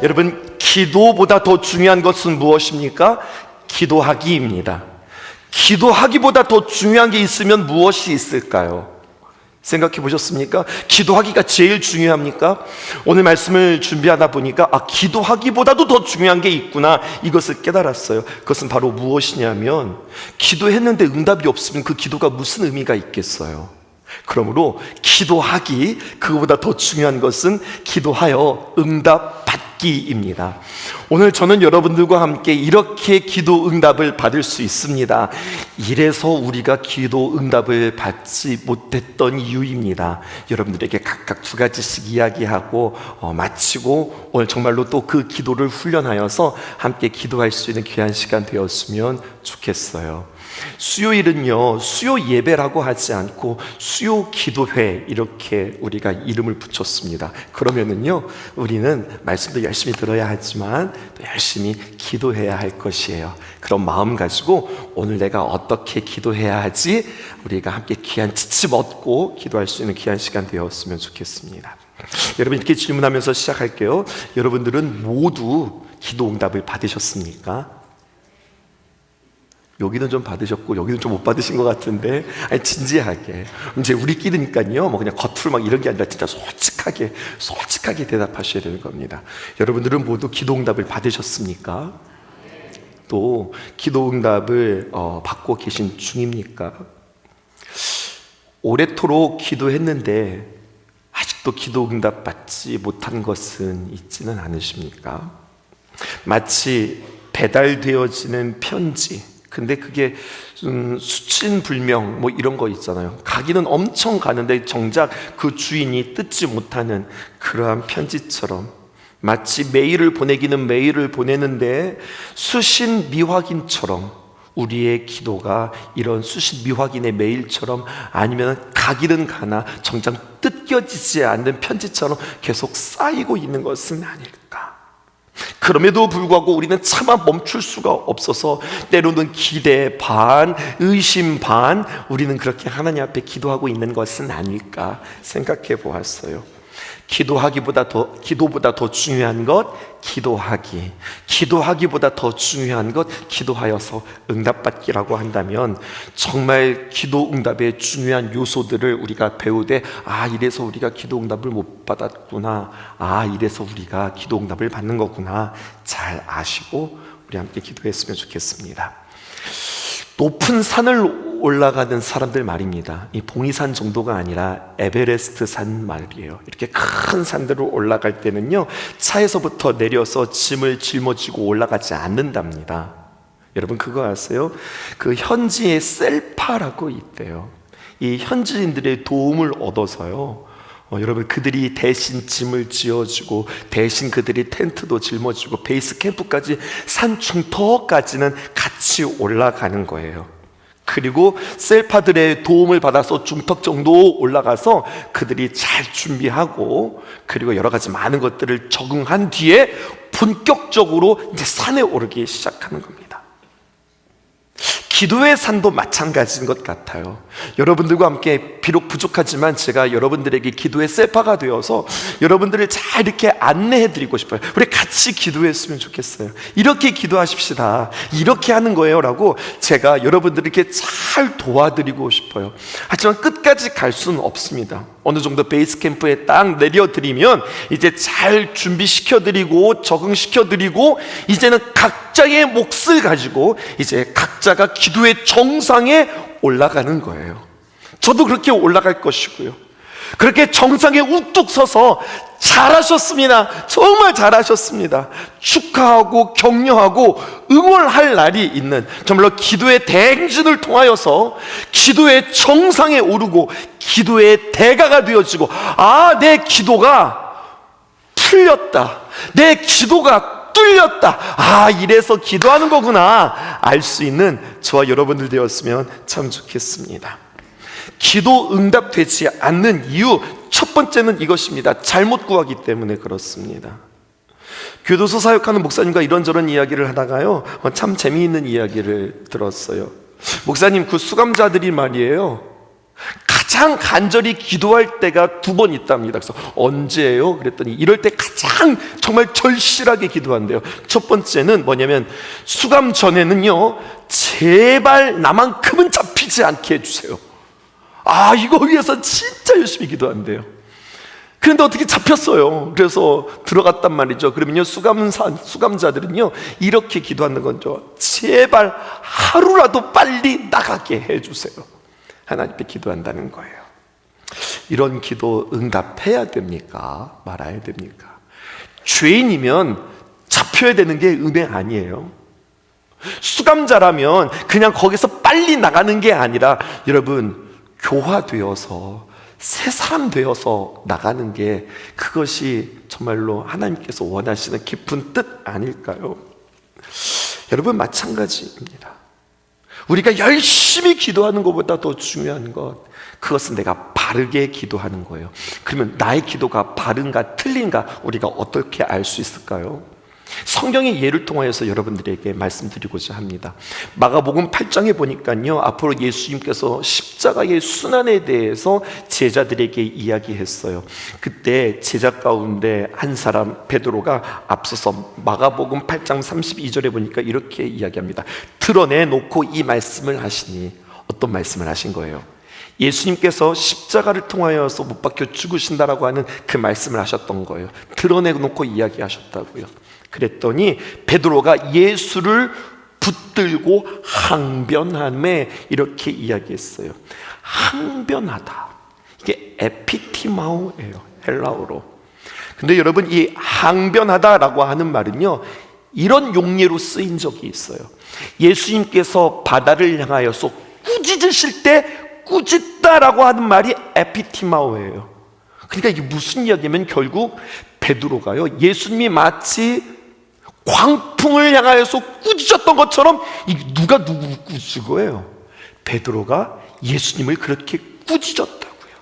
여러분, 기도보다 더 중요한 것은 무엇입니까? 기도하기입니다. 기도하기보다 더 중요한 게 있으면 무엇이 있을까요? 생각해 보셨습니까? 기도하기가 제일 중요합니까? 오늘 말씀을 준비하다 보니까 기도하기보다도 더 중요한 게 있구나, 이것을 깨달았어요. 그것은 바로 무엇이냐면, 기도했는데 응답이 없으면 그 기도가 무슨 의미가 있겠어요? 그러므로 기도하기, 그거보다 더 중요한 것은 기도하여 응답 받기입니다. 오늘 저는 여러분들과 함께 이렇게 기도 응답을 받을 수 있습니다. 이래서 우리가 기도 응답을 받지 못했던 이유입니다. 여러분들에게 각각 두 가지씩 이야기하고 마치고, 오늘 정말로 또 그 기도를 훈련하여서 함께 기도할 수 있는 귀한 시간 되었으면 좋겠어요. 수요일은요, 수요 예배라고 하지 않고 수요 기도회, 이렇게 우리가 이름을 붙였습니다. 그러면은요, 우리는 말씀도 열심히 들어야 하지만 또 열심히 기도해야 할 것이에요. 그런 마음 가지고 오늘 내가 어떻게 기도해야 하지, 우리가 함께 귀한 지침 얻고 기도할 수 있는 귀한 시간 되었으면 좋겠습니다. 여러분, 이렇게 질문하면서 시작할게요. 여러분들은 모두 기도 응답을 받으셨습니까? 여기는 좀 받으셨고 여기는 좀 못 받으신 것 같은데, 아니, 진지하게, 이제 우리끼리니까요, 그냥 겉으로 막 이런 게 아니라 진짜 솔직하게 대답하셔야 되는 겁니다. 여러분들은 모두 기도응답을 받으셨습니까? 또 기도응답을 받고 계신 중입니까? 오래도록 기도했는데 아직도 기도응답 받지 못한 것은 있지는 않으십니까? 마치 배달되어지는 편지, 근데 그게 수친불명 이런 거 있잖아요. 가기는 엄청 가는데 정작 그 주인이 뜯지 못하는 그러한 편지처럼, 마치 메일을 보내기는 메일을 보내는데 수신 미확인처럼, 우리의 기도가 이런 수신 미확인의 메일처럼, 아니면 가기는 가나 정작 뜯겨지지 않는 편지처럼 계속 쌓이고 있는 것은 아닐까? 그럼에도 불구하고 우리는 차마 멈출 수가 없어서 때로는 기대 반, 의심 반, 우리는 그렇게 하나님 앞에 기도하고 있는 것은 아닐까 생각해 보았어요. 기도보다 더 중요한 것 기도하기, 기도하기보다 더 중요한 것 기도하여서 응답받기라고 한다면, 정말 기도 응답의 중요한 요소들을 우리가 배우되, 이래서 우리가 기도 응답을 못 받았구나, 이래서 우리가 기도 응답을 받는 거구나, 잘 아시고 우리 함께 기도했으면 좋겠습니다. 높은 산을 올라가는 사람들 말입니다. 이 봉이산 정도가 아니라 에베레스트 산 말이에요. 이렇게 큰 산들을 올라갈 때는요, 차에서부터 내려서 짐을 짊어지고 올라가지 않는답니다. 여러분, 그거 아세요? 그 현지에 셀파라고 있대요. 이 현지인들의 도움을 얻어서요, 여러분, 그들이 대신 짐을 지어주고, 대신 그들이 텐트도 짊어지고, 베이스 캠프까지 산 중턱까지는 같이 올라가는 거예요. 그리고 셀파들의 도움을 받아서 중턱 정도 올라가서 그들이 잘 준비하고, 그리고 여러 가지 많은 것들을 적응한 뒤에 본격적으로 이제 산에 오르기 시작하는 겁니다. 기도의 산도 마찬가지인 것 같아요. 여러분들과 함께 비록 부족하지만 제가 여러분들에게 기도의 셀파가 되어서 여러분들을 잘 이렇게 안내해드리고 싶어요. 우리 같이 기도했으면 좋겠어요. 이렇게 기도하십시다, 이렇게 하는 거예요 라고 제가 여러분들을 이렇게 잘 도와드리고 싶어요. 하지만 끝까지 갈 수는 없습니다. 어느 정도 베이스 캠프에 딱 내려드리면 이제 잘 준비시켜드리고 적응시켜드리고, 이제는 각자의 몫을 가지고 이제 각자가 기도의 정상에 올라가는 거예요. 저도 그렇게 올라갈 것이고요. 그렇게 정상에 우뚝 서서 잘하셨습니다, 정말 잘하셨습니다, 축하하고 격려하고 응원할 날이 있는, 정말로 기도의 대행진을 통하여서 기도의 정상에 오르고 기도의 대가가 되어지고, 내 기도가 풀렸다, 내 기도가 뚫렸다, 이래서 기도하는 거구나 알 수 있는 저와 여러분들 되었으면 참 좋겠습니다. 기도 응답되지 않는 이유 첫 번째는 이것입니다. 잘못 구하기 때문에 그렇습니다. 교도소 사역하는 목사님과 이런저런 이야기를 하다가요, 참 재미있는 이야기를 들었어요. 목사님, 그 수감자들이 말이에요, 가장 간절히 기도할 때가 두 번 있답니다. 그래서 언제예요? 그랬더니 이럴 때 가장 정말 절실하게 기도한대요. 첫 번째는 뭐냐면 수감 전에는요, 제발 나만큼은 잡히지 않게 해주세요. 이거 위해서 진짜 열심히 기도한대요. 그런데 어떻게 잡혔어요. 그래서 들어갔단 말이죠. 그러면요, 수감자들은요 이렇게 기도하는 거죠. 제발 하루라도 빨리 나가게 해주세요. 하나님 앞에 기도한다는 거예요. 이런 기도 응답해야 됩니까? 말아야 됩니까? 죄인이면 잡혀야 되는 게 은혜 아니에요. 수감자라면 그냥 거기서 빨리 나가는 게 아니라 여러분, 교화되어서 새 사람 되어서 나가는 게, 그것이 정말로 하나님께서 원하시는 깊은 뜻 아닐까요? 여러분, 마찬가지입니다. 우리가 열심히 기도하는 것보다 더 중요한 것, 그것은 내가 바르게 기도하는 거예요. 그러면 나의 기도가 바른가 틀린가 우리가 어떻게 알 수 있을까요? 성경의 예를 통하여서 여러분들에게 말씀드리고자 합니다. 마가복음 8장에 보니까요, 앞으로 예수님께서 십자가의 순환에 대해서 제자들에게 이야기했어요. 그때 제자 가운데 한 사람 베드로가 앞서서 마가복음 8장 32절에 보니까 이렇게 이야기합니다. 드러내놓고 이 말씀을 하시니, 어떤 말씀을 하신 거예요? 예수님께서 십자가를 통하여서 못 박혀 죽으신다라고 하는 그 말씀을 하셨던 거예요. 드러내놓고 이야기하셨다고요. 그랬더니 베드로가 예수를 붙들고 항변함에 이렇게 이야기했어요. 항변하다, 이게 에피티마오예요, 헬라어로. 근데 여러분, 이 항변하다라고 하는 말은요, 이런 용례로 쓰인 적이 있어요. 예수님께서 바다를 향하여서 꾸짖으실 때 꾸짖다라고 하는 말이 에피티마오예요. 그러니까 이게 무슨 이야기냐면 결국 베드로가요, 예수님이 마치 광풍을 향하여서 꾸짖었던 것처럼, 누가 누구 꾸짖은 거예요? 베드로가 예수님을 그렇게 꾸짖었다고요.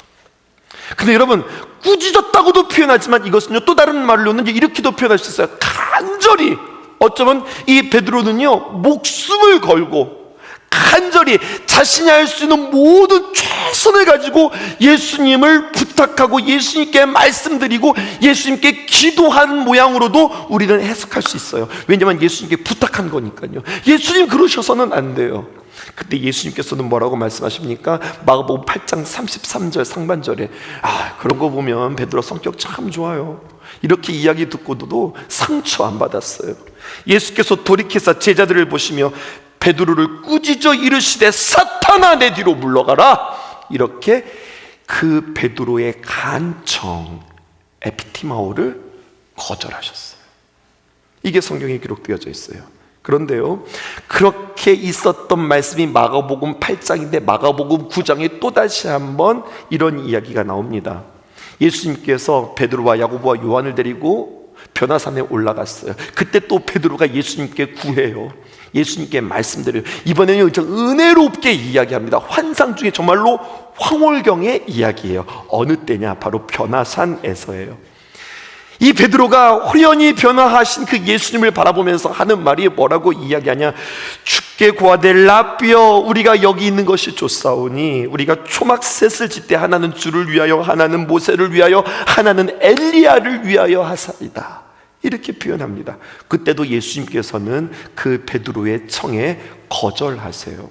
근데 여러분, 꾸짖었다고도 표현하지만 이것은요, 또 다른 말로는 이렇게도 표현할 수 있어요. 간절히, 어쩌면 이 베드로는요, 목숨을 걸고 간절히 자신이 할 수 있는 모든 최선을 가지고 예수님을 부탁하고 예수님께 말씀드리고 예수님께 기도하는 모양으로도 우리는 해석할 수 있어요. 왜냐하면 예수님께 부탁한 거니까요. 예수님 그러셔서는 안 돼요. 그때 예수님께서는 뭐라고 말씀하십니까? 마가복음 8장 33절 상반절에, 그런 거 보면 베드로 성격 참 좋아요, 이렇게 이야기 듣고도 상처 안 받았어요. 예수께서 돌이켜서 제자들을 보시며 베드로를 꾸짖어 이르시되 사탄아 내 뒤로 물러가라, 이렇게 그 베드로의 간청 에피티마오를 거절하셨어요. 이게 성경에 기록되어져 있어요. 그런데요, 그렇게 있었던 말씀이 마가복음 8장인데 마가복음 9장에 또다시 한번 이런 이야기가 나옵니다. 예수님께서 베드로와 야고보와 요한을 데리고 변화산에 올라갔어요. 그때 또 베드로가 예수님께 구해요. 예수님께 말씀드려요. 이번에는 은혜롭게 이야기합니다. 환상 중에 정말로 황홀경의 이야기예요. 어느 때냐? 바로 변화산에서예요. 이 베드로가 호련히 변화하신 그 예수님을 바라보면서 하는 말이 뭐라고 이야기하냐? 주께 구하되 라삐여, 우리가 여기 있는 것이 좋사오니 우리가 초막셋을 짓되 하나는 주를 위하여, 하나는 모세를 위하여, 하나는 엘리야를 위하여 하사이다, 이렇게 표현합니다. 그때도 예수님께서는 그 베드로의 청에 거절하세요.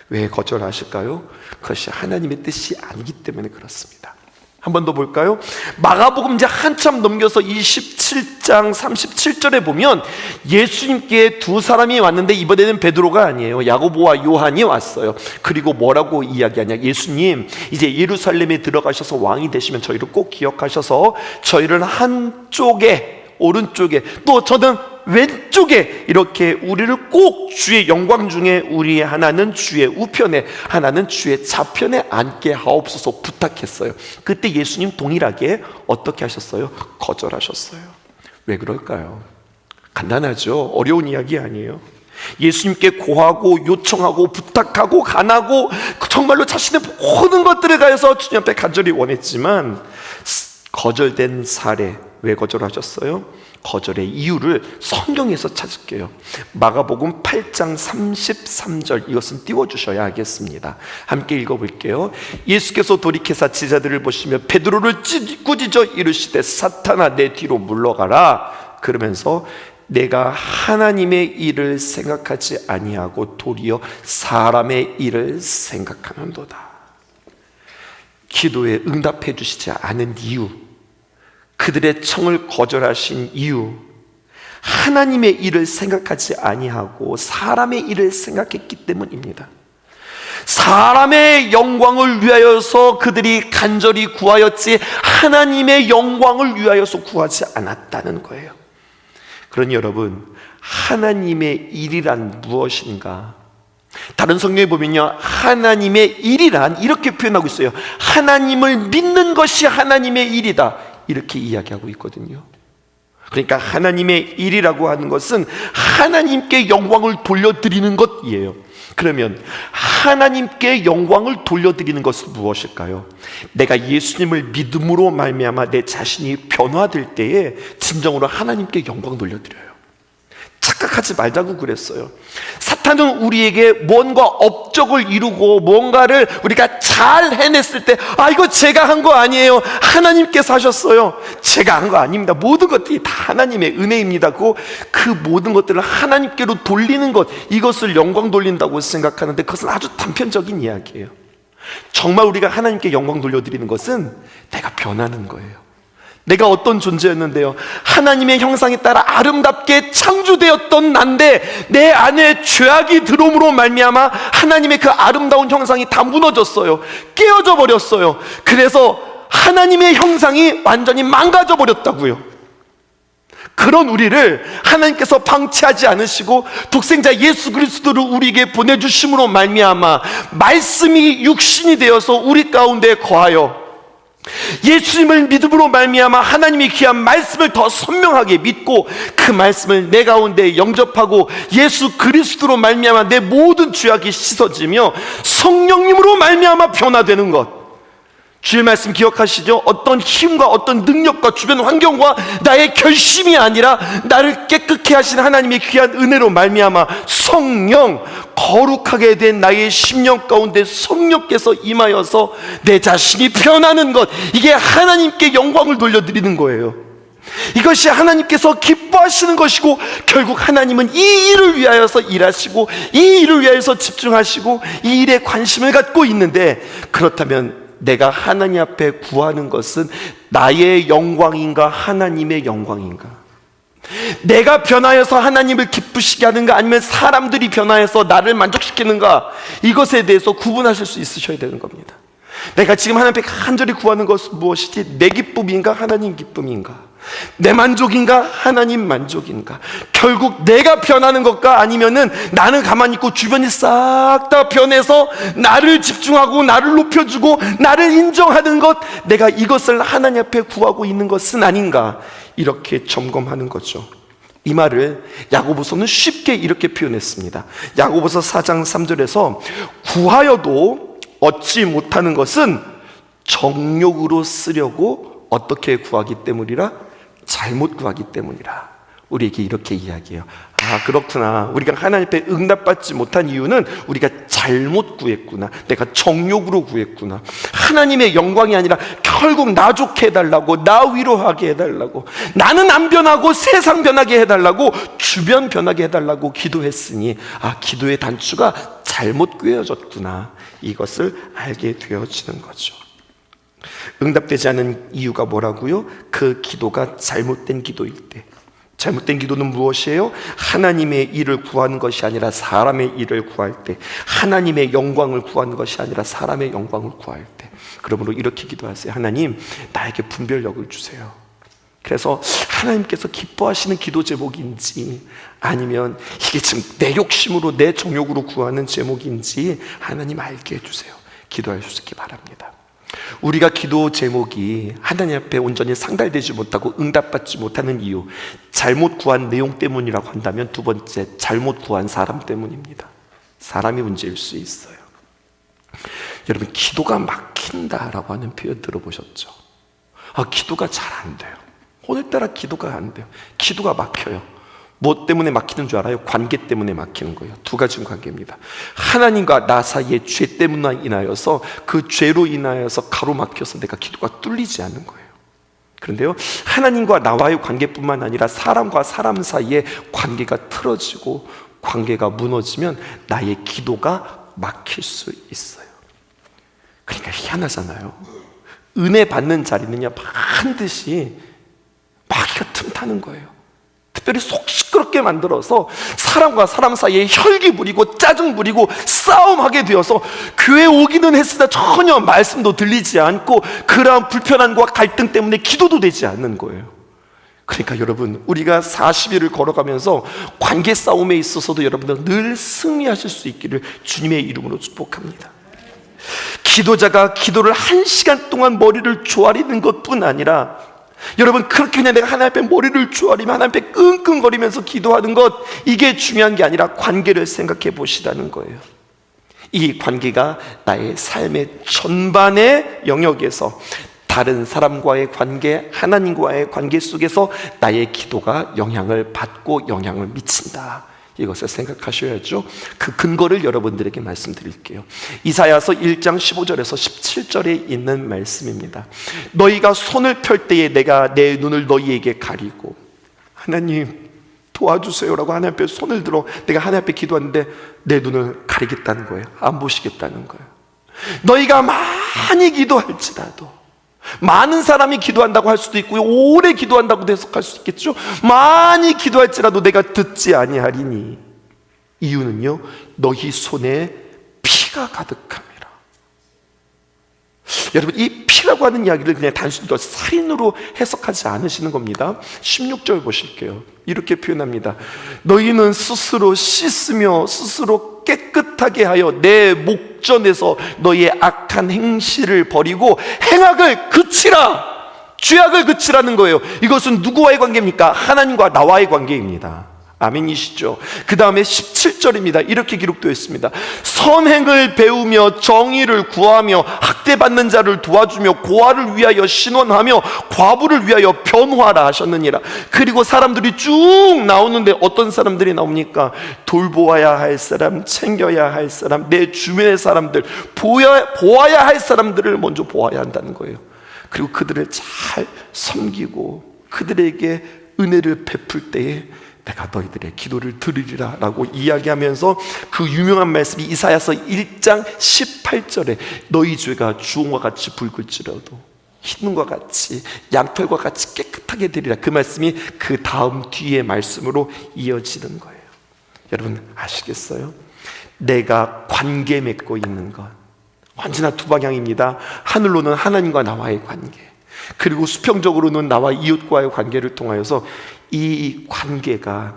왜 거절하실까요? 그것이 하나님의 뜻이 아니기 때문에 그렇습니다. 한 번 더 볼까요? 마가복음 이제 한참 넘겨서 27장 37절에 보면 예수님께 두 사람이 왔는데 이번에는 베드로가 아니에요. 야고보와 요한이 왔어요. 그리고 뭐라고 이야기하냐? 예수님, 이제 예루살렘에 들어가셔서 왕이 되시면 저희를 꼭 기억하셔서 저희를 한쪽에, 오른쪽에, 또 저는 왼쪽에 이렇게 우리를 꼭 주의 영광 중에 우리의 하나는 주의 우편에, 하나는 주의 좌편에 앉게 하옵소서 부탁했어요. 그때 예수님 동일하게 어떻게 하셨어요? 거절하셨어요. 왜 그럴까요? 간단하죠. 어려운 이야기 아니에요. 예수님께 고하고 요청하고 부탁하고 간하고 정말로 자신의 모든 것들을 다해서 주님 앞에 간절히 원했지만 거절된 사례, 왜 거절하셨어요? 거절의 이유를 성경에서 찾을게요. 마가복음 8장 33절, 이것은 띄워주셔야 하겠습니다. 함께 읽어볼게요. 예수께서 돌이켜서 제자들을 보시며 베드로를 꾸짖어 이르시되 사탄아 내 뒤로 물러가라. 그러면서 내가 하나님의 일을 생각하지 아니하고 도리어 사람의 일을 생각하는도다. 기도에 응답해 주시지 않은 이유, 그들의 청을 거절하신 이유, 하나님의 일을 생각하지 아니하고 사람의 일을 생각했기 때문입니다. 사람의 영광을 위하여서 그들이 간절히 구하였지 하나님의 영광을 위하여서 구하지 않았다는 거예요. 그러니 여러분, 하나님의 일이란 무엇인가? 다른 성경에 보면요, 하나님의 일이란 이렇게 표현하고 있어요. 하나님을 믿는 것이 하나님의 일이다, 이렇게 이야기하고 있거든요. 그러니까 하나님의 일이라고 하는 것은 하나님께 영광을 돌려드리는 것이에요. 그러면 하나님께 영광을 돌려드리는 것은 무엇일까요? 내가 예수님을 믿음으로 말미암아 내 자신이 변화될 때에 진정으로 하나님께 영광 돌려드려요. 착각하지 말자고 그랬어요. 사탄은 우리에게 뭔가 업적을 이루고 뭔가를 우리가 잘 해냈을 때, 아, 이거 제가 한 거 아니에요, 하나님께서 하셨어요, 제가 한 거 아닙니다, 모든 것들이 다 하나님의 은혜입니다, 그 모든 것들을 하나님께로 돌리는 것, 이것을 영광 돌린다고 생각하는데 그것은 아주 단편적인 이야기예요. 정말 우리가 하나님께 영광 돌려드리는 것은 내가 변하는 거예요. 내가 어떤 존재였는데요, 하나님의 형상에 따라 아름답게 창조되었던 난데 내 안에 죄악이 들어옴으로 말미암아 하나님의 그 아름다운 형상이 다 무너졌어요. 깨어져 버렸어요. 그래서 하나님의 형상이 완전히 망가져 버렸다고요. 그런 우리를 하나님께서 방치하지 않으시고 독생자 예수 그리스도를 우리에게 보내주심으로 말미암아 말씀이 육신이 되어서 우리 가운데 거하여 예수님을 믿음으로 말미암아 하나님의 귀한 말씀을 더 선명하게 믿고 그 말씀을 내 가운데 영접하고 예수 그리스도로 말미암아 내 모든 죄악이 씻어지며 성령님으로 말미암아 변화되는 것, 주의 말씀 기억하시죠? 어떤 힘과 어떤 능력과 주변 환경과 나의 결심이 아니라 나를 깨끗게 하신 하나님의 귀한 은혜로 말미암아 성령, 거룩하게 된 나의 심령 가운데 성령께서 임하여서 내 자신이 변하는 것, 이게 하나님께 영광을 돌려드리는 거예요. 이것이 하나님께서 기뻐하시는 것이고, 결국 하나님은 이 일을 위하여서 일하시고 이 일을 위하여서 집중하시고 이 일에 관심을 갖고 있는데, 그렇다면 내가 하나님 앞에 구하는 것은 나의 영광인가 하나님의 영광인가? 내가 변하여서 하나님을 기쁘시게 하는가, 아니면 사람들이 변하여서 나를 만족시키는가? 이것에 대해서 구분하실 수 있으셔야 되는 겁니다. 내가 지금 하나님 앞에 간절히 구하는 것은 무엇이지? 내 기쁨인가 하나님 기쁨인가? 내 만족인가 하나님 만족인가? 결국 내가 변하는 것과 아니면은 나는 가만히 있고 주변이 싹 다 변해서 나를 집중하고 나를 높여주고 나를 인정하는 것, 내가 이것을 하나님 앞에 구하고 있는 것은 아닌가? 이렇게 점검하는 거죠. 이 말을 야고보서는 쉽게 이렇게 표현했습니다. 야고보서 4장 3절에서 구하여도 얻지 못하는 것은 정욕으로 쓰려고 어떻게 구하기 때문이라? 잘못 구하기 때문이라. 우리에게 이렇게 이야기해요. 아, 그렇구나, 우리가 하나님 앞에 응답받지 못한 이유는 우리가 잘못 구했구나, 내가 정욕으로 구했구나. 하나님의 영광이 아니라 결국 나 좋게 해달라고, 나 위로하게 해달라고, 나는 안 변하고 세상 변하게 해달라고, 주변 변하게 해달라고 기도했으니, 아, 기도의 단추가 잘못 꿰어졌구나, 이것을 알게 되어지는 거죠. 응답되지 않은 이유가 뭐라고요? 그 기도가 잘못된 기도일 때. 잘못된 기도는 무엇이에요? 하나님의 일을 구하는 것이 아니라 사람의 일을 구할 때, 하나님의 영광을 구하는 것이 아니라 사람의 영광을 구할 때. 그러므로 이렇게 기도하세요. 하나님, 나에게 분별력을 주세요. 그래서 하나님께서 기뻐하시는 기도 제목인지, 아니면 이게 지금 내 욕심으로 내 정욕으로 구하는 제목인지 하나님 알게 해주세요. 기도할 수 있기 바랍니다. 우리가 기도 제목이 하나님 앞에 온전히 상달되지 못하고 응답받지 못하는 이유, 잘못 구한 내용 때문이라고 한다면, 두 번째, 잘못 구한 사람 때문입니다. 사람이 문제일 수 있어요. 여러분, 기도가 막힌다라고 하는 표현 들어보셨죠? 아, 기도가 잘 안 돼요. 오늘따라 기도가 안 돼요. 기도가 막혀요. 뭐 때문에 막히는 줄 알아요? 관계 때문에 막히는 거예요. 두 가지 관계입니다. 하나님과 나 사이의 죄 때문에 인하여서, 그 죄로 인하여서 가로막혀서 내가 기도가 뚫리지 않는 거예요. 그런데요, 하나님과 나와의 관계뿐만 아니라 사람과 사람 사이의 관계가 틀어지고 관계가 무너지면 나의 기도가 막힐 수 있어요. 그러니까 희한하잖아요. 은혜 받는 자리는요, 반드시 마귀가 틈타는 거예요. 특별히 속 시끄럽게 만들어서 사람과 사람 사이에 혈기 부리고 짜증 부리고 싸움하게 되어서 교회 오기는 했으나 전혀 말씀도 들리지 않고 그러한 불편함과 갈등 때문에 기도도 되지 않는 거예요. 그러니까 여러분, 우리가 40일을 걸어가면서 관계 싸움에 있어서도 여러분들 늘 승리하실 수 있기를 주님의 이름으로 축복합니다. 기도자가 기도를 1시간 동안 머리를 조아리는 것뿐 아니라, 여러분, 그렇게 그냥 내가 하나님 앞에 머리를 조아리며 하나님 앞에 끙끙거리면서 기도하는 것, 이게 중요한 게 아니라 관계를 생각해 보시라는 거예요. 이 관계가 나의 삶의 전반의 영역에서 다른 사람과의 관계, 하나님과의 관계 속에서 나의 기도가 영향을 받고 영향을 미친다. 이것을 생각하셔야죠. 그 근거를 여러분들에게 말씀드릴게요. 이사야서 1장 15절에서 17절에 있는 말씀입니다. 너희가 손을 펼 때에 내가 내 눈을 너희에게 가리고, 하나님 도와주세요라고 하나님 앞에 손을 들어 내가 하나님 앞에 기도하는데 내 눈을 가리겠다는 거예요. 안 보시겠다는 거예요. 너희가 많이 기도할지라도, 많은 사람이 기도한다고 할 수도 있고요, 오래 기도한다고도 해석할 수 있겠죠. 많이 기도할지라도 내가 듣지 아니하리니, 이유는요, 너희 손에 피가 가득함이라. 여러분, 이 피라고 하는 이야기를 그냥 단순히 살인으로 해석하지 않으시는 겁니다. 16절 보실게요. 이렇게 표현합니다. 너희는 스스로 씻으며 스스로 깨끗하게 하여 내 목전에서 너희의 악한 행실을 버리고 행악을 그치라. 죄악을 그치라는 거예요. 이것은 누구와의 관계입니까? 하나님과 나와의 관계입니다. 아멘이시죠? 그 다음에 17절입니다. 이렇게 기록되어 있습니다. 선행을 배우며 정의를 구하며 학대받는 자를 도와주며 고아를 위하여 신원하며 과부를 위하여 변호하라 하셨느니라. 그리고 사람들이 쭉 나오는데 어떤 사람들이 나옵니까? 돌보아야 할 사람, 챙겨야 할 사람, 내 주변의 사람들, 보아야 할 사람들을 먼저 보아야 한다는 거예요. 그리고 그들을 잘 섬기고 그들에게 은혜를 베풀 때에 내가 너희들의 기도를 들으리라 라고 이야기하면서, 그 유명한 말씀이 이사야서 1장 18절에 너희 죄가 주홍과 같이 붉을지라도 흰눈과 같이 양털과 같이 깨끗하게 되리라, 그 말씀이 그 다음 뒤의 말씀으로 이어지는 거예요. 여러분 아시겠어요? 내가 관계 맺고 있는 것 언제나 두 방향입니다. 하늘로는 하나님과 나와의 관계, 그리고 수평적으로는 나와 이웃과의 관계를 통하여서 이 관계가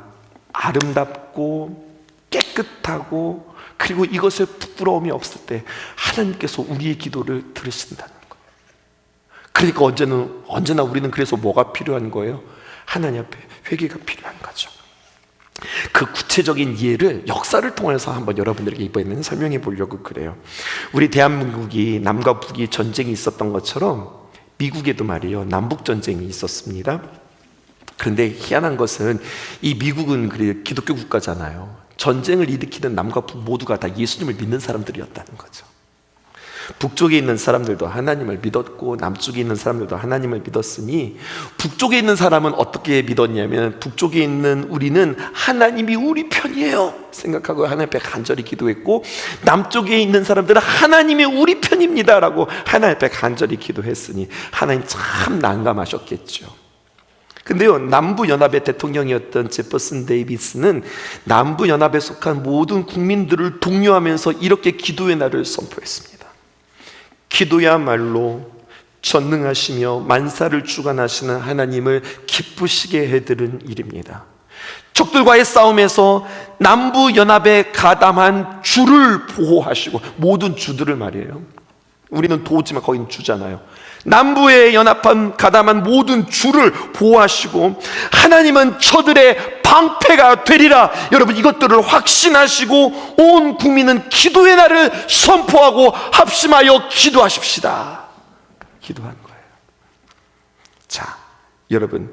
아름답고 깨끗하고, 그리고 이것에 부끄러움이 없을 때 하나님께서 우리의 기도를 들으신다는 거예요. 그러니까 언제나 우리는 그래서 뭐가 필요한 거예요? 하나님 앞에 회개가 필요한 거죠. 그 구체적인 이해를 역사를 통해서 한번 여러분들에게 이번에는 설명해 보려고 그래요. 우리 대한민국이 남과 북이 전쟁이 있었던 것처럼 미국에도 말이에요, 남북전쟁이 있었습니다. 그런데 희한한 것은 이 미국은 기독교 국가잖아요. 전쟁을 일으키는 남과 북 모두가 다 예수님을 믿는 사람들이었다는 거죠. 북쪽에 있는 사람들도 하나님을 믿었고 남쪽에 있는 사람들도 하나님을 믿었으니, 북쪽에 있는 사람은 어떻게 믿었냐면, 북쪽에 있는 우리는 하나님이 우리 편이에요 생각하고 하나님 앞에 간절히 기도했고, 남쪽에 있는 사람들은 하나님이 우리 편입니다 라고 하나님 앞에 간절히 기도했으니 하나님 참 난감하셨겠죠. 근데요, 남부연합의 대통령이었던 제퍼슨 데이비스는 남부연합에 속한 모든 국민들을 독려하면서 이렇게 기도의 날을 선포했습니다. 기도야말로 전능하시며 만사를 주관하시는 하나님을 기쁘시게 해드린 일입니다. 적들과의 싸움에서 남부연합에 가담한 주를 보호하시고, 모든 주들을 말이에요. 우리는 도지만 거기는 주잖아요. 남부에 연합한 가담한 모든 주를 보호하시고, 하나님은 저들의 방패가 되리라. 여러분, 이것들을 확신하시고 온 국민은 기도의 날을 선포하고 합심하여 기도하십시다. 기도한 거예요. 자, 여러분,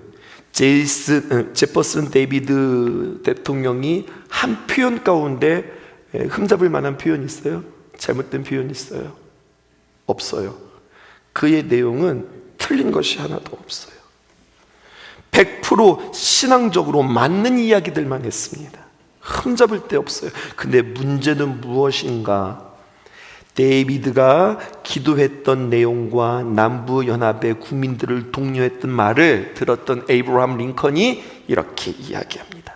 제퍼슨 데이비드 대통령이 한 표현 가운데 흠잡을 만한 표현이 있어요? 잘못된 표현이 있어요? 없어요. 그의 내용은 틀린 것이 하나도 없어요. 100% 신앙적으로 맞는 이야기들만 했습니다. 흠잡을 데 없어요. 근데 문제는 무엇인가? 데이비드가 기도했던 내용과 남부연합의 국민들을 독려했던 말을 들었던 에이브러함 링컨이 이렇게 이야기합니다.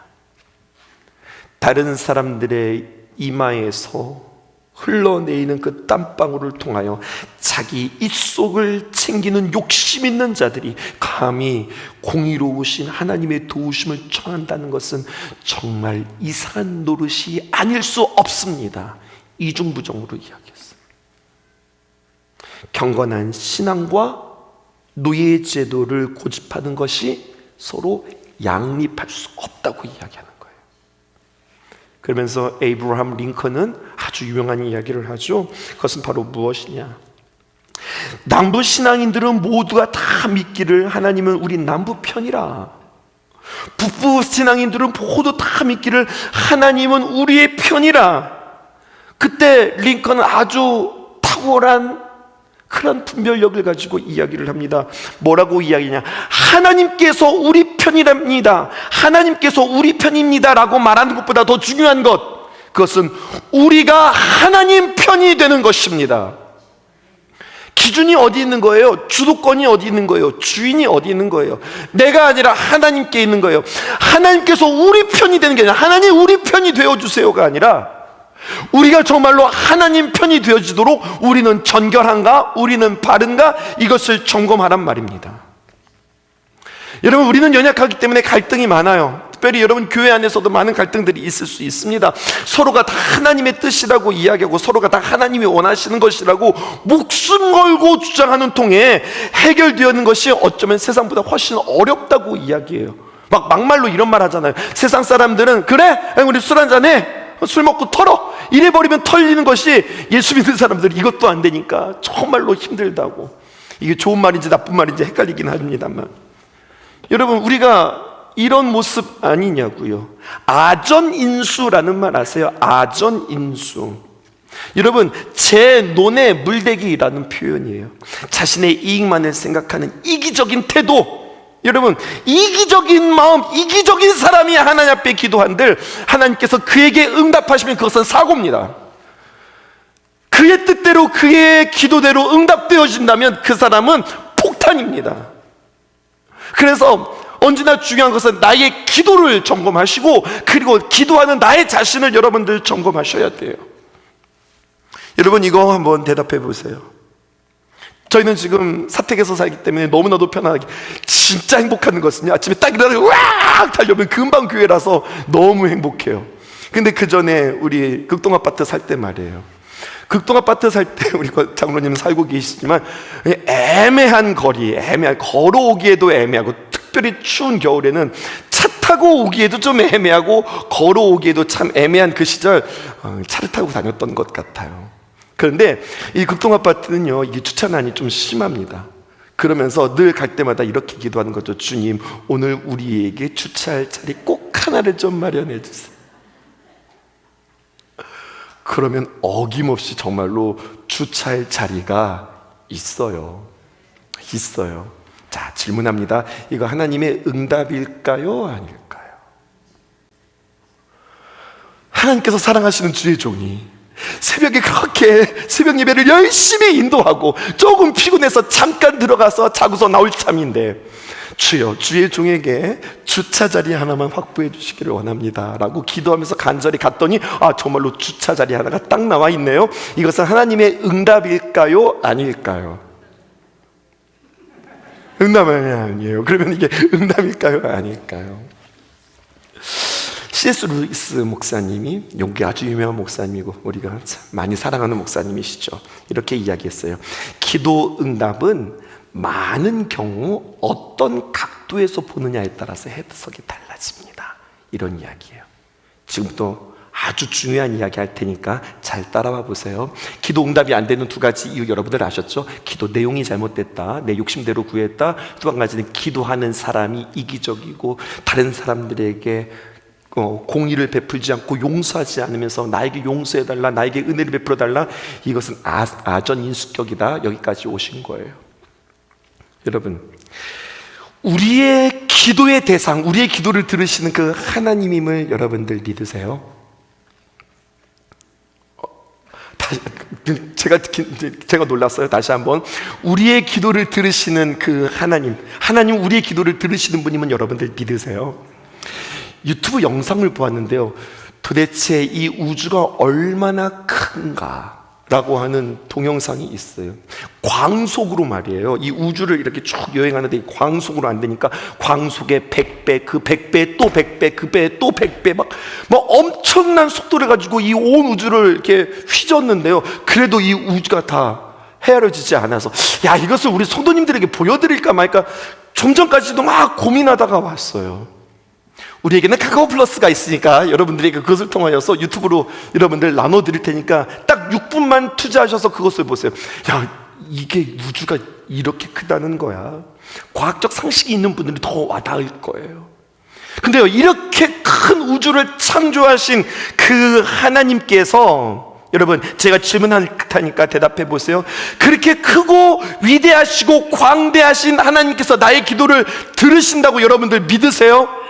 다른 사람들의 이마에서 흘러내리는 그 땀방울을 통하여 자기 입속을 챙기는 욕심 있는 자들이 감히 공의로우신 하나님의 도우심을 청한다는 것은 정말 이상한 노릇이 아닐 수 없습니다. 이중부정으로 이야기했습니다. 경건한 신앙과 노예 제도를 고집하는 것이 서로 양립할 수 없다고 이야기하는 거예요. 그러면서 에이브러함 링컨은 아주 유명한 이야기를 하죠. 그것은 바로 무엇이냐? 남부 신앙인들은 모두가 다 믿기를 하나님은 우리 남부 편이라, 북부 신앙인들은 모두 다 믿기를 하나님은 우리의 편이라. 그때 링컨은 아주 탁월한 그런 분별력을 가지고 이야기를 합니다. 뭐라고 이야기냐? 하나님께서 우리 편이랍니다. 하나님께서 우리 편입니다 라고 말하는 것보다 더 중요한 것, 그것은 우리가 하나님 편이 되는 것입니다. 기준이 어디 있는 거예요? 주도권이 어디 있는 거예요? 주인이 어디 있는 거예요? 내가 아니라 하나님께 있는 거예요. 하나님께서 우리 편이 되는 게 아니라 하나님 우리 편이 되어주세요가 아니라 우리가 정말로 하나님 편이 되어지도록 우리는 정결한가? 우리는 바른가? 이것을 점검하란 말입니다. 여러분, 우리는 연약하기 때문에 갈등이 많아요. 특별히 여러분 교회 안에서도 많은 갈등들이 있을 수 있습니다. 서로가 다 하나님의 뜻이라고 이야기하고 서로가 다 하나님이 원하시는 것이라고 목숨 걸고 주장하는 통에 해결되는 것이 어쩌면 세상보다 훨씬 어렵다고 이야기해요. 막말로 이런 말 하잖아요. 세상 사람들은 그래? 우리 술 한잔해? 술 먹고 털어? 이래버리면 털리는 것이, 예수 믿는 사람들은 이것도 안 되니까 정말로 힘들다고. 이게 좋은 말인지 나쁜 말인지 헷갈리긴 합니다만, 여러분, 우리가 이런 모습 아니냐고요. 아전인수라는 말 아세요? 아전인수. 여러분, 제 논에 물대기라는 표현이에요. 자신의 이익만을 생각하는 이기적인 태도. 여러분, 이기적인 마음, 이기적인 사람이 하나님 앞에 기도한들 하나님께서 그에게 응답하시면 그것은 사고입니다. 그의 뜻대로 그의 기도대로 응답되어진다면 그 사람은 폭탄입니다. 그래서 언제나 중요한 것은 나의 기도를 점검하시고, 그리고 기도하는 나의 자신을 여러분들 점검하셔야 돼요. 여러분, 이거 한번 대답해 보세요. 저희는 지금 사택에서 살기 때문에 너무나도 편하게, 진짜 행복한 것은요, 아침에 딱 일어나서 와 달려면 금방 교회라서 너무 행복해요. 근데 그 전에 우리 극동아파트 살 때 말이에요. 극동아파트 살 때 우리 장로님 살고 계시지만 애매한 거리, 걸어오기에도 애매하고, 특별히 추운 겨울에는 차 타고 오기에도 좀 애매하고 걸어오기에도 참 애매한 그 시절, 차를 타고 다녔던 것 같아요. 그런데 이 극동아파트는요, 이게 주차난이 좀 심합니다. 그러면서 늘 갈 때마다 이렇게 기도하는 거죠. 주님, 오늘 우리에게 주차할 자리 꼭 하나를 좀 마련해 주세요. 그러면 어김없이 정말로 주차할 자리가 있어요. 자, 질문합니다. 이거 하나님의 응답일까요? 아닐까요? 하나님께서 사랑하시는 주의 종이 새벽에 그렇게 새벽 예배를 열심히 인도하고 조금 피곤해서 잠깐 들어가서 자고서 나올 참인데, 주여, 주의 종에게 주차 자리 하나만 확보해 주시기를 원합니다 라고 기도하면서 간절히 갔더니 정말로 주차 자리 하나가 딱 나와 있네요. 이것은 하나님의 응답일까요? 아닐까요? 응답은 아니에요. 그러면 이게 응답일까요? 아닐까요? C.S. 루이스 목사님이, 여기 아주 유명한 목사님이고 우리가 참 많이 사랑하는 목사님이시죠. 이렇게 이야기했어요. 기도 응답은 많은 경우 어떤 각도에서 보느냐에 따라서 해석이 달라집니다. 이런 이야기예요. 지금부터 아주 중요한 이야기 할 테니까 잘 따라와 보세요. 기도 응답이 안 되는 두 가지 이유 여러분들 아셨죠? 기도 내용이 잘못됐다, 내 욕심대로 구했다. 또 한 가지는 기도하는 사람이 이기적이고 다른 사람들에게 공의를 베풀지 않고 용서하지 않으면서 나에게 용서해달라, 나에게 은혜를 베풀어달라. 이것은 아전인수격이다. 여기까지 오신 거예요. 여러분, 우리의 기도의 대상, 우리의 기도를 들으시는 그 하나님임을 여러분들 믿으세요? 제가 놀랐어요. 다시 한번, 우리의 기도를 들으시는 그 하나님 우리의 기도를 들으시는 분이면 여러분들 믿으세요? 유튜브 영상을 보았는데요, 도대체 이 우주가 얼마나 큰가 라고 하는 동영상이 있어요. 광속으로 말이에요. 이 우주를 이렇게 쭉 여행하는데 광속으로 안 되니까 광속의 100배, 그 100배, 또 100배, 그 배, 또 100배, 막 엄청난 속도를 가지고 이 온 우주를 이렇게 휘젓는데요, 그래도 이 우주가 다 헤아려지지 않아서, 야, 이것을 우리 성도님들에게 보여드릴까 말까 좀 전까지도 막 고민하다가 왔어요. 우리에게는 카카오 플러스가 있으니까 여러분들에게 그것을 통하여서 유튜브로 여러분들 나눠드릴 테니까 딱 6분만 투자하셔서 그것을 보세요. 야, 이게 우주가 이렇게 크다는 거야. 과학적 상식이 있는 분들이 더 와닿을 거예요. 근데요, 이렇게 큰 우주를 창조하신 그 하나님께서, 여러분, 제가 질문할 테니까 대답해 보세요. 그렇게 크고 위대하시고 광대하신 하나님께서 나의 기도를 들으신다고 여러분들 믿으세요?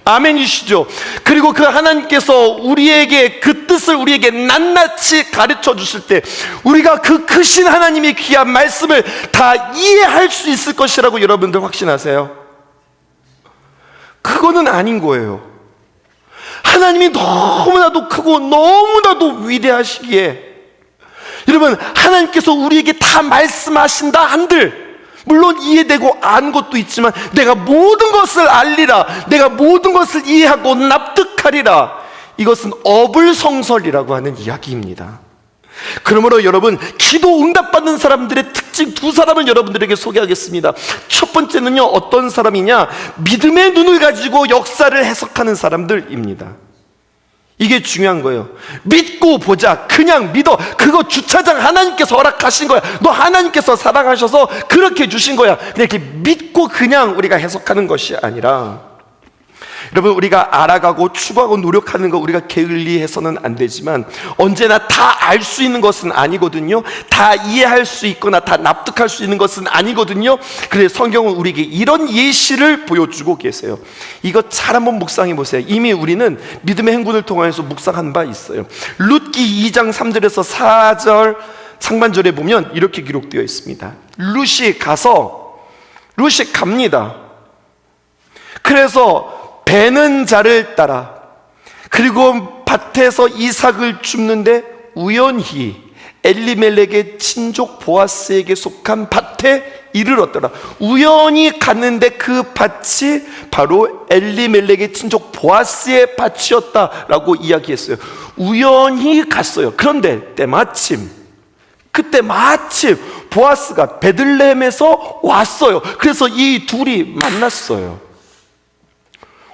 아멘이시죠? 그리고 그 하나님께서 우리에게 그 뜻을 우리에게 낱낱이 가르쳐 주실 때 우리가 그 크신 하나님의 귀한 말씀을 다 이해할 수 있을 것이라고 여러분들 확신하세요? 그거는 아닌 거예요. 하나님이 너무나도 크고 너무나도 위대하시기에, 여러분, 하나님께서 우리에게 다 말씀하신다 한들, 물론 이해되고 아는 것도 있지만 내가 모든 것을 알리라, 내가 모든 것을 이해하고 납득하리라, 이것은 어불성설이라고 하는 이야기입니다. 그러므로 여러분, 기도 응답받는 사람들의 특징 두 사람을 여러분들에게 소개하겠습니다. 첫 번째는요, 어떤 사람이냐? 믿음의 눈을 가지고 역사를 해석하는 사람들입니다. 이게 중요한 거예요. 믿고 보자, 그냥 믿어, 그거 주차장 하나님께서 허락하신 거야, 너 하나님께서 사랑하셔서 그렇게 주신 거야, 이렇게 믿고 그냥 우리가 해석하는 것이 아니라, 여러분, 우리가 알아가고 추구하고 노력하는 거 우리가 게을리해서는 안 되지만 언제나 다 알 수 있는 것은 아니거든요. 다 이해할 수 있거나 다 납득할 수 있는 것은 아니거든요. 그래서 성경은 우리에게 이런 예시를 보여주고 계세요. 이거 잘 한번 묵상해 보세요. 이미 우리는 믿음의 행군을 통해서 묵상한 바 있어요. 룻기 2장 3절에서 4절 상반절에 보면 이렇게 기록되어 있습니다. 룻이 갑니다. 그래서 배는 자를 따라, 그리고 밭에서 이삭을 줍는데 우연히 엘리멜렉의 친족 보아스에게 속한 밭에 이르렀더라. 우연히 갔는데 그 밭이 바로 엘리멜렉의 친족 보아스의 밭이었다라고 이야기했어요. 우연히 갔어요. 그런데 그때 마침 보아스가 베들레헴에서 왔어요. 그래서 이 둘이 만났어요.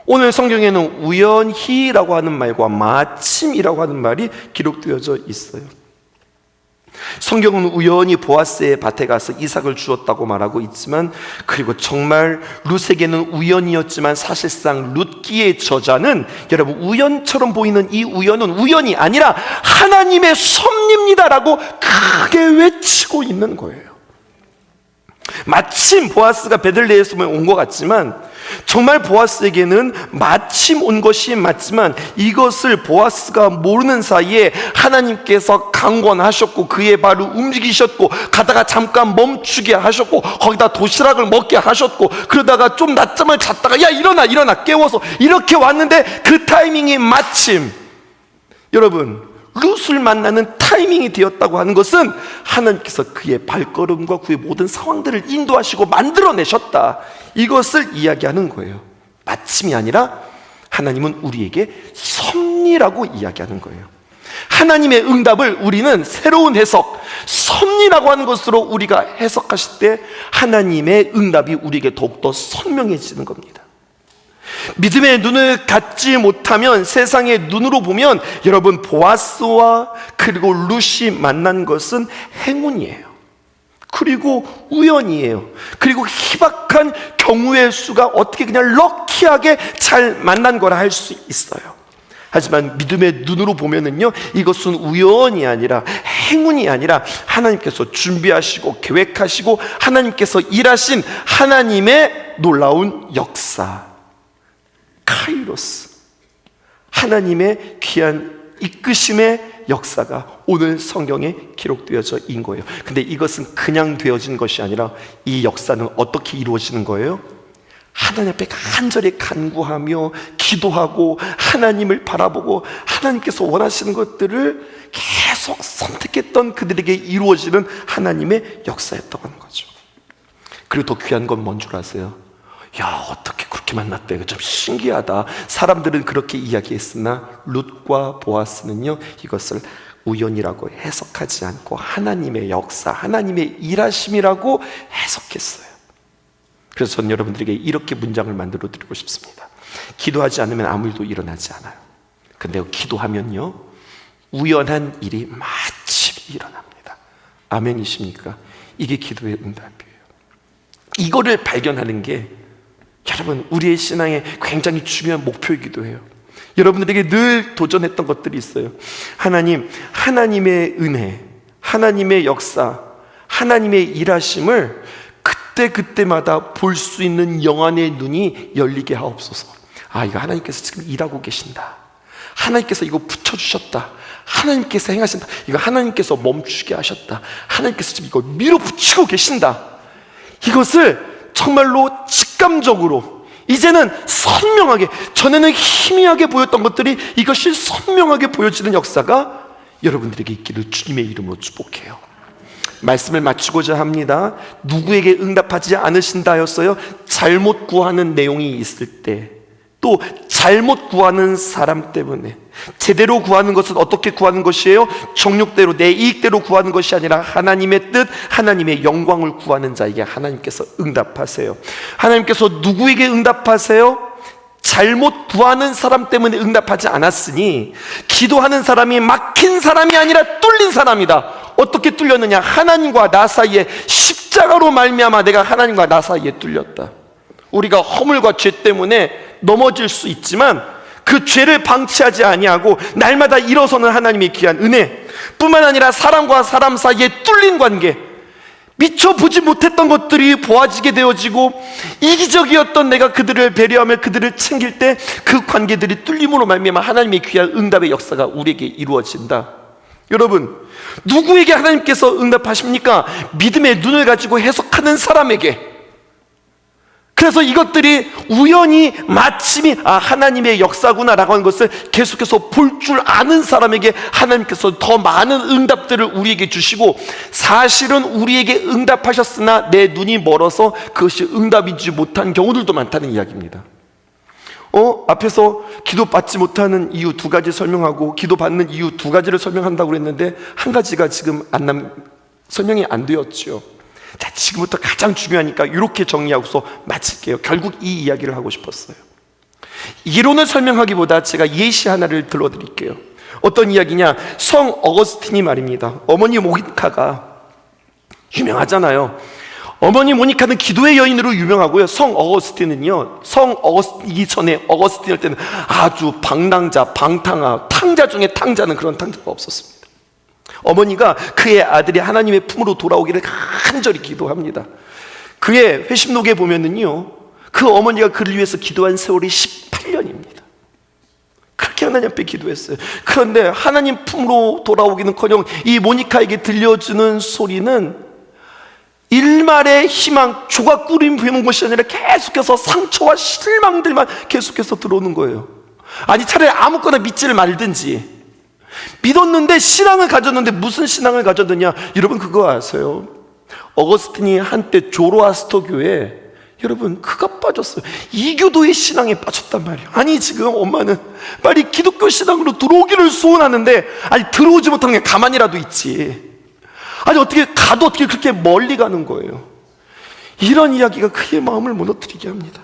오늘 성경에는 우연히라고 하는 말과 마침이라고 하는 말이 기록되어져 있어요. 성경은 우연히 보아스의 밭에 가서 이삭을 주었다고 말하고 있지만, 그리고 정말 룻에게는 우연이었지만 사실상 룻기의 저자는, 여러분, 우연처럼 보이는 이 우연은 우연이 아니라 하나님의 섭리입니다라고 크게 외치고 있는 거예요. 마침 보아스가 베들레헴에서 온 것 같지만, 정말 보아스에게는 마침 온 것이 맞지만 이것을 보아스가 모르는 사이에 하나님께서 강권하셨고 그의 발을 움직이셨고, 가다가 잠깐 멈추게 하셨고, 거기다 도시락을 먹게 하셨고, 그러다가 좀 낮잠을 잤다가 야, 일어나 깨워서 이렇게 왔는데, 그 타이밍이 마침, 여러분, 룻을 만나는 타이밍이 되었다고 하는 것은 하나님께서 그의 발걸음과 그의 모든 상황들을 인도하시고 만들어내셨다, 이것을 이야기하는 거예요. 마침이 아니라 하나님은 우리에게 섭리라고 이야기하는 거예요. 하나님의 응답을 우리는 새로운 해석, 섭리라고 하는 것으로 우리가 해석하실 때 하나님의 응답이 우리에게 더욱더 선명해지는 겁니다. 믿음의 눈을 갖지 못하면, 세상의 눈으로 보면 여러분, 보아스와 그리고 룻이 만난 것은 행운이에요. 그리고 우연이에요. 그리고 희박한 경우의 수가 어떻게 그냥 럭키하게 잘 만난 거라 할 수 있어요. 하지만 믿음의 눈으로 보면은요, 이것은 우연이 아니라, 행운이 아니라 하나님께서 준비하시고 계획하시고 하나님께서 일하신 하나님의 놀라운 역사, 카이로스, 하나님의 귀한 이끄심의 역사가 오늘 성경에 기록되어져 있는 거예요. 근데 이것은 그냥 되어진 것이 아니라 이 역사는 어떻게 이루어지는 거예요? 하나님 앞에 간절히 간구하며 기도하고 하나님을 바라보고 하나님께서 원하시는 것들을 계속 선택했던 그들에게 이루어지는 하나님의 역사였던 거죠. 그리고 더 귀한 건 뭔 줄 아세요? 야, 어떻게 그렇게 만났대? 이거 좀 신기하다. 사람들은 그렇게 이야기했으나 룻과 보아스는요, 이것을 우연이라고 해석하지 않고 하나님의 역사, 하나님의 일하심이라고 해석했어요. 그래서 저는 여러분들에게 이렇게 문장을 만들어 드리고 싶습니다. 기도하지 않으면 아무 일도 일어나지 않아요. 근데 기도하면요, 우연한 일이 마침 일어납니다. 아멘이십니까? 이게 기도의 응답이에요. 이거를 발견하는 게 여러분, 우리의 신앙의 굉장히 중요한 목표이기도 해요. 여러분들에게 늘 도전했던 것들이 있어요. 하나님, 하나님의 은혜, 하나님의 역사, 하나님의 일하심을 그때마다 볼 수 있는 영안의 눈이 열리게 하옵소서. 아, 이거 하나님께서 지금 일하고 계신다. 하나님께서 이거 붙여주셨다. 하나님께서 행하신다. 이거 하나님께서 멈추게 하셨다. 하나님께서 지금 이거 밀어붙이고 계신다. 이것을 정말로 직감적으로, 이제는 선명하게, 전에는 희미하게 보였던 것들이 이것이 선명하게 보여지는 역사가 여러분들에게 있기를 주님의 이름으로 축복해요. 말씀을 마치고자 합니다. 누구에게 응답하지 않으신다 하였어요? 잘못 구하는 내용이 있을 때, 또 잘못 구하는 사람 때문에. 제대로 구하는 것은 어떻게 구하는 것이에요? 정욕대로, 내 이익대로 구하는 것이 아니라 하나님의 뜻, 하나님의 영광을 구하는 자에게 하나님께서 응답하세요. 하나님께서 누구에게 응답하세요? 잘못 구하는 사람 때문에 응답하지 않았으니, 기도하는 사람이 막힌 사람이 아니라 뚫린 사람이다. 어떻게 뚫렸느냐? 하나님과 나 사이에, 십자가로 말미암아 내가 하나님과 나 사이에 뚫렸다. 우리가 허물과 죄 때문에 넘어질 수 있지만 그 죄를 방치하지 아니하고 날마다 일어서는 하나님의 귀한 은혜, 뿐만 아니라 사람과 사람 사이에 뚫린 관계, 미처 보지 못했던 것들이 보아지게 되어지고, 이기적이었던 내가 그들을 배려하며 그들을 챙길 때 그 관계들이 뚫림으로 말미암아 하나님의 귀한 응답의 역사가 우리에게 이루어진다. 여러분, 누구에게 하나님께서 응답하십니까? 믿음의 눈을 가지고 해석하는 사람에게. 그래서 이것들이 우연히 마침이 하나님의 역사구나라고 하는 것을 계속해서 볼 줄 아는 사람에게 하나님께서 더 많은 응답들을 우리에게 주시고, 사실은 우리에게 응답하셨으나 내 눈이 멀어서 그것이 응답이지 못한 경우들도 많다는 이야기입니다. 앞에서 기도받지 못하는 이유 두 가지 설명하고 기도받는 이유 두 가지를 설명한다고 그랬는데 한 가지가 지금 설명이 안 되었죠. 자, 지금부터 가장 중요하니까 이렇게 정리하고서 마칠게요. 결국 이 이야기를 하고 싶었어요. 이론을 설명하기보다 제가 예시 하나를 들려드릴게요. 어떤 이야기냐? 성 어거스틴이 말입니다. 어머니 모니카가 유명하잖아요. 어머니 모니카는 기도의 여인으로 유명하고요. 성 어거스틴은요, 성 어거스틴이기 전에 어거스틴일 때는 아주 방랑자, 방탕아, 탕자 중에 탕자는 그런 탕자가 없었습니다. 어머니가 그의 아들이 하나님의 품으로 돌아오기를 간절히 기도합니다. 그의 회심록에 보면은요, 그 어머니가 그를 위해서 기도한 세월이 18년입니다. 그렇게 하나님 앞에 기도했어요. 그런데 하나님 품으로 돌아오기는커녕 이 모니카에게 들려주는 소리는 일말의 희망, 조각 꾸림 부는 것이 아니라 계속해서 상처와 실망들만 계속해서 들어오는 거예요. 아니, 차라리 아무거나 믿지를 말든지. 믿었는데, 신앙을 가졌는데 무슨 신앙을 가졌느냐? 여러분 그거 아세요? 어거스틴이 한때 조로아스터 교회, 여러분 그가 빠졌어요. 이교도의 신앙에 빠졌단 말이에요. 아니, 지금 엄마는 빨리 기독교 신앙으로 들어오기를 소원하는데, 아니 들어오지 못하는 게 가만히라도 있지. 아니 어떻게 가도 어떻게 그렇게 멀리 가는 거예요? 이런 이야기가 그의 마음을 무너뜨리게 합니다.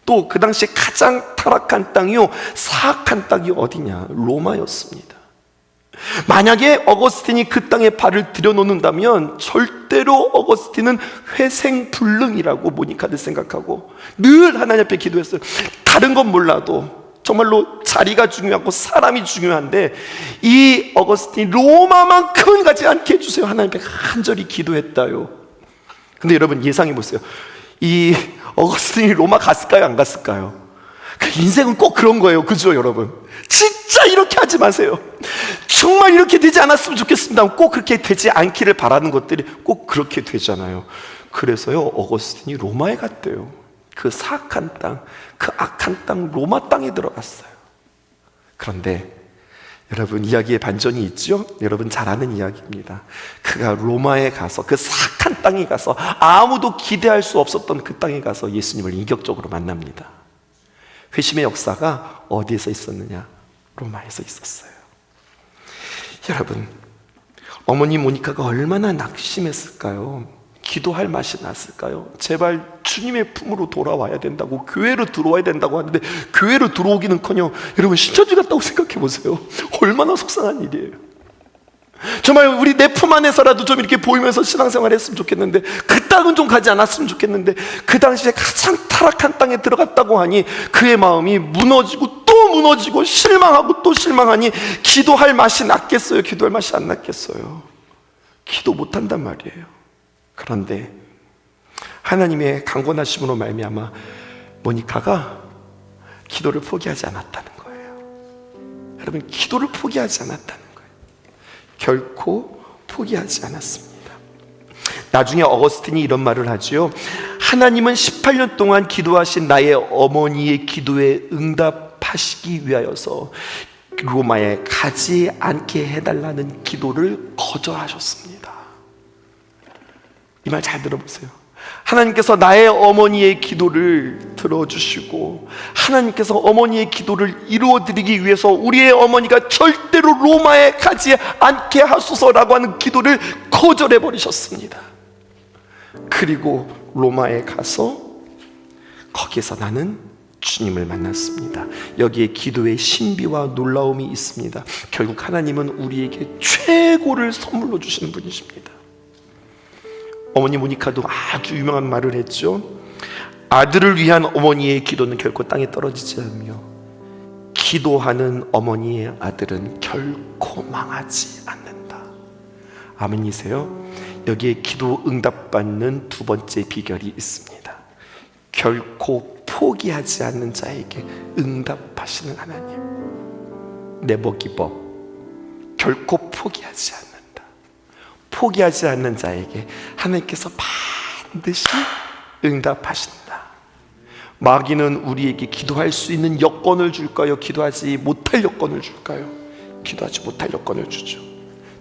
또 그 당시 가장 타락한 땅이요, 사악한 땅이 어디냐? 로마였습니다. 만약에 어거스틴이 그 땅에 발을 들여놓는다면 절대로 어거스틴은 회생불능이라고 모니카는 생각하고 늘 하나님 앞에 기도했어요. 다른 건 몰라도 정말로 자리가 중요하고 사람이 중요한데 이 어거스틴이 로마만큼은 가지 않게 해주세요. 하나님께 간절히 기도했다요. 근데 여러분 예상해 보세요. 이 어거스틴이 로마 갔을까요? 안 갔을까요? 인생은 꼭 그런 거예요. 그죠 여러분? 진짜 이렇게 하지 마세요. 정말 이렇게 되지 않았으면 좋겠습니다. 꼭 그렇게 되지 않기를 바라는 것들이 꼭 그렇게 되잖아요. 그래서요 어거스틴이 로마에 갔대요. 그 사악한 땅, 그 악한 땅 로마 땅에 들어갔어요. 그런데 여러분 이야기에 반전이 있죠? 여러분 잘 아는 이야기입니다. 그가 로마에 가서 그 사악한 땅에 가서 아무도 기대할 수 없었던 그 땅에 가서 예수님을 인격적으로 만납니다. 회심의 역사가 어디에서 있었느냐? 로마에서 있었어요. 여러분, 어머니 모니카가 얼마나 낙심했을까요? 기도할 맛이 났을까요? 제발 주님의 품으로 돌아와야 된다고, 교회로 들어와야 된다고 하는데 교회로 들어오기는커녕 여러분 신천지 같다고 생각해 보세요. 얼마나 속상한 일이에요. 정말 우리 내 품 안에서라도 좀 이렇게 보이면서 신앙생활 했으면 좋겠는데, 그 땅은 좀 가지 않았으면 좋겠는데, 그 당시에 가장 타락한 땅에 들어갔다고 하니 그의 마음이 무너지고 또 무너지고 실망하고 또 실망하니 기도할 맛이 났겠어요? 기도할 맛이 안 났겠어요? 기도 못한단 말이에요. 그런데 하나님의 강권하심으로 말미암아 모니카가 기도를 포기하지 않았다는 거예요. 여러분, 기도를 포기하지 않았다는 거예요. 결코 포기하지 않았습니다. 나중에 어거스틴이 이런 말을 하죠. 하나님은 18년 동안 기도하신 나의 어머니의 기도에 응답하시기 위하여서 로마에 가지 않게 해달라는 기도를 거절하셨습니다. 이 말 잘 들어보세요. 하나님께서 나의 어머니의 기도를 들어주시고 하나님께서 어머니의 기도를 이루어드리기 위해서 우리의 어머니가 절대로 로마에 가지 않게 하소서라고 하는 기도를 거절해 버리셨습니다. 그리고 로마에 가서 거기에서 나는 주님을 만났습니다. 여기에 기도의 신비와 놀라움이 있습니다. 결국 하나님은 우리에게 최고를 선물로 주시는 분이십니다. 어머니 모니카도 아주 유명한 말을 했죠. 아들을 위한 어머니의 기도는 결코 땅에 떨어지지 않으며 기도하는 어머니의 아들은 결코 망하지 않는다. 아멘이세요? 여기에 기도 응답받는 두 번째 비결이 있습니다. 결코 포기하지 않는 자에게 응답하시는 하나님. Never give up. 결코 포기하지 않는다. 포기하지 않는 자에게 하나님께서 반드시 응답하신다. 마귀는 우리에게 기도할 수 있는 여건을 줄까요? 기도하지 못할 여건을 줄까요? 기도하지 못할 여건을 주죠.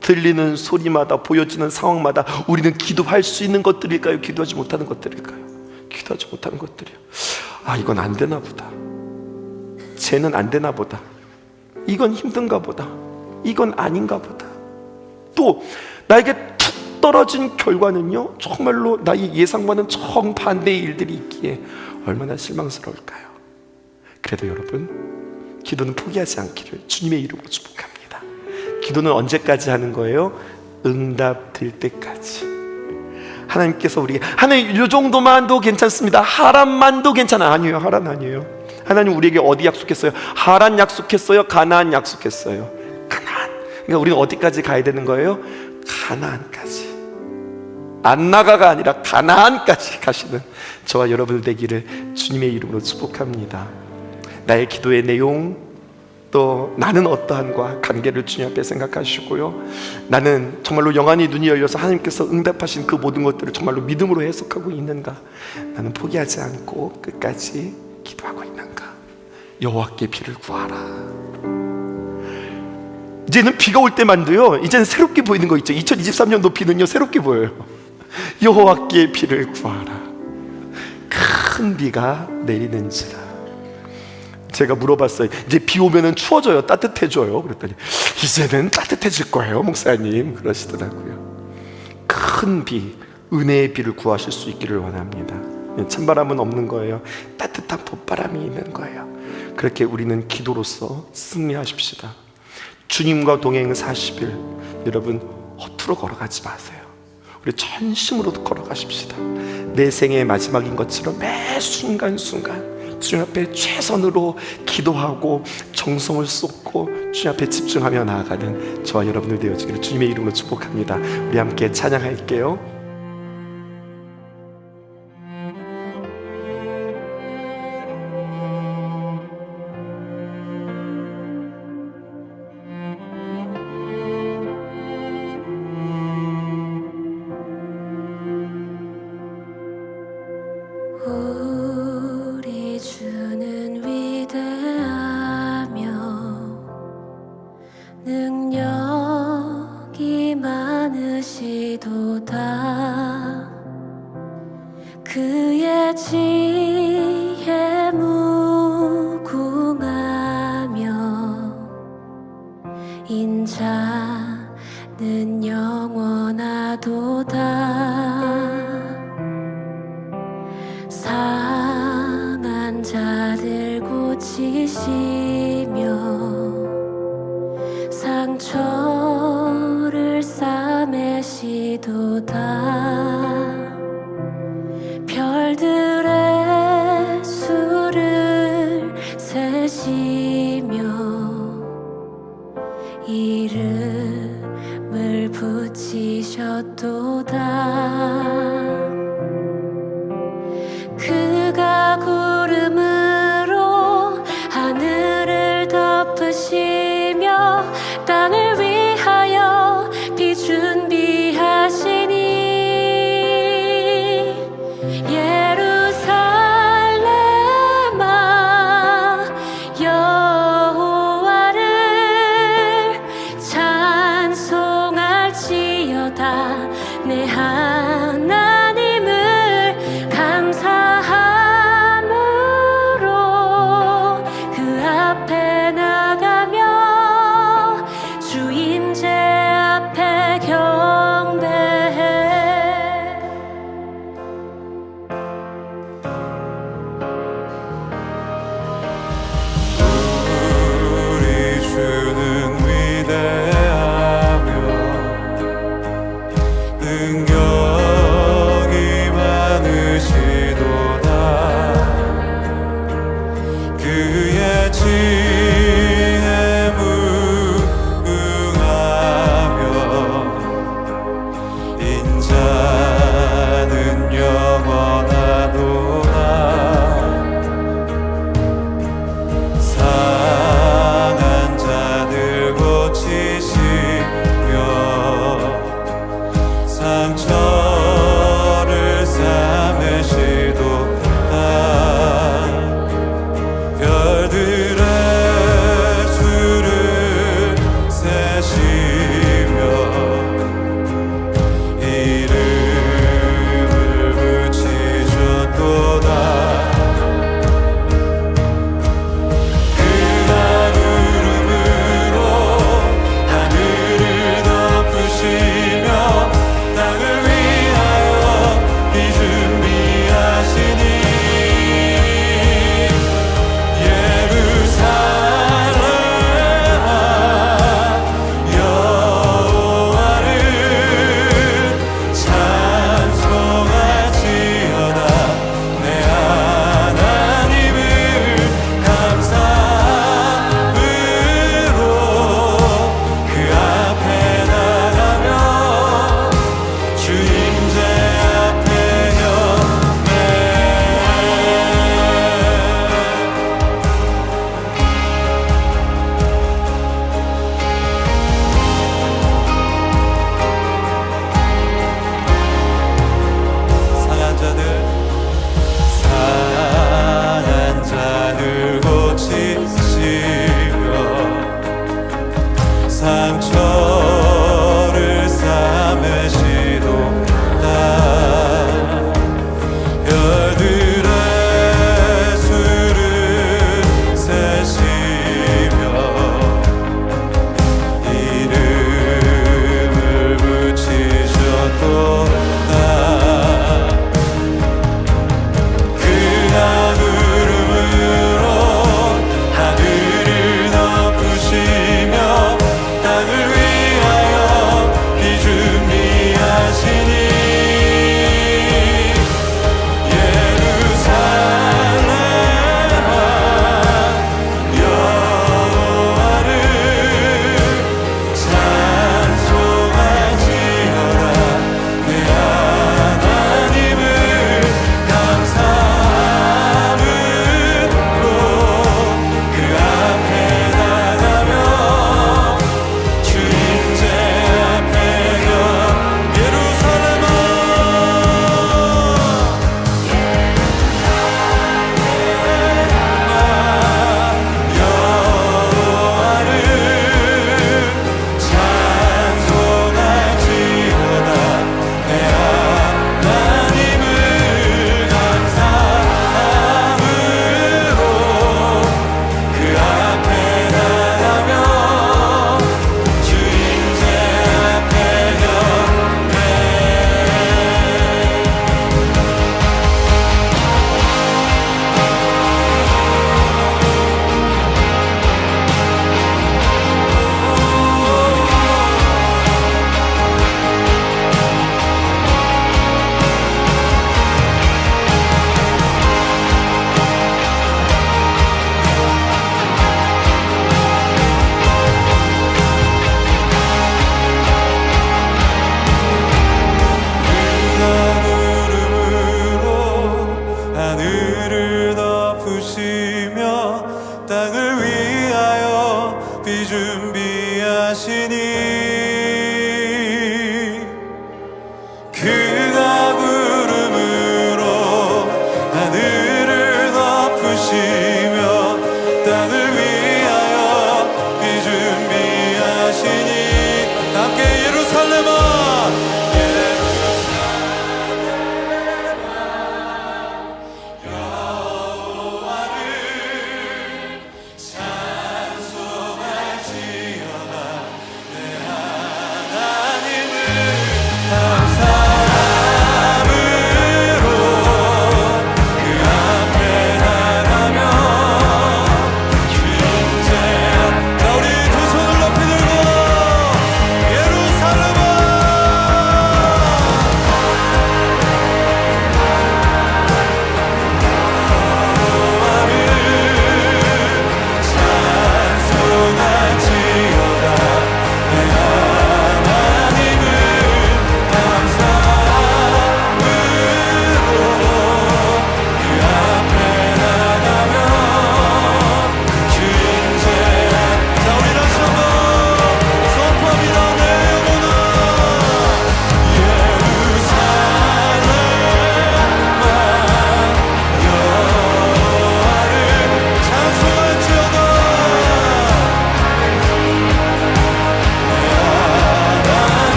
들리는 소리마다, 보여지는 상황마다 우리는 기도할 수 있는 것들일까요? 기도하지 못하는 것들일까요? 기도하지 못하는 것들이요. 아, 이건 안 되나 보다. 쟤는 안 되나 보다. 이건 힘든가 보다. 이건 아닌가 보다. 또 나에게 툭 떨어진 결과는요, 정말로 나의 예상과는 정반대의 일들이 있기에 얼마나 실망스러울까요? 그래도 여러분, 기도는 포기하지 않기를 주님의 이름으로 축복합니다. 기도는 언제까지 하는 거예요? 응답될 때까지. 하나님께서 우리에게 하나님 이 정도만도 괜찮습니다, 하란만도 괜찮아. 아니에요. 하란 아니에요. 하나님 우리에게 어디 약속했어요? 하란 약속했어요? 가나안 약속했어요? 가나안. 그러니까 우리는 어디까지 가야 되는 거예요? 가나안까지. 안나가가 아니라 가나안까지 가시는 저와 여러분 되기를 주님의 이름으로 축복합니다. 나의 기도의 내용, 또 나는 어떠한과 관계를 주님 앞에 생각하시고요, 나는 정말로 영안이 눈이 열려서 하나님께서 응답하신 그 모든 것들을 정말로 믿음으로 해석하고 있는가, 나는 포기하지 않고 끝까지 기도하고 있는가. 여호와께 비를 구하라. 이제는 비가 올 때만도요, 이제는 새롭게 보이는 거 있죠. 2023년도 비는요 새롭게 보여요. 여호와께 비를 구하라. 큰 비가 내리는지라. 제가 물어봤어요. 이제 비 오면은 추워져요, 따뜻해져요? 그랬더니 이제는 따뜻해질 거예요 목사님, 그러시더라고요. 큰 비, 은혜의 비를 구하실 수 있기를 원합니다. 찬바람은 없는 거예요. 따뜻한 봄바람이 있는 거예요. 그렇게 우리는 기도로서 승리하십시다. 주님과 동행 40일, 여러분 허투루 걸어가지 마세요. 우리 전심으로 걸어가십시다. 내 생의 마지막인 것처럼 매 순간순간 주님 앞에 최선으로 기도하고 정성을 쏟고 주님 앞에 집중하며 나아가는 저와 여러분들 되어지기를 주님의 이름으로 축복합니다. 우리 함께 찬양할게요. 우리 주는 위대하며 능력이 많으시도다. 그의 지혜 무궁하며 인자는 영원하도다. 상한 자들 고치시며 상처를 싸매시도다. 별들의 수를 세시며 이름을 붙이셨도다. 그가 구름으로 하늘을 덮으시며 땅을 위하여 비 준비하시니 예루살렘아 여호와를 찬송할지어다. 내 하나님 준비하시니 그가 구름으로 하늘을 덮으시며 땅을 위하여 비 준비하시니 다 함께 예루살렘아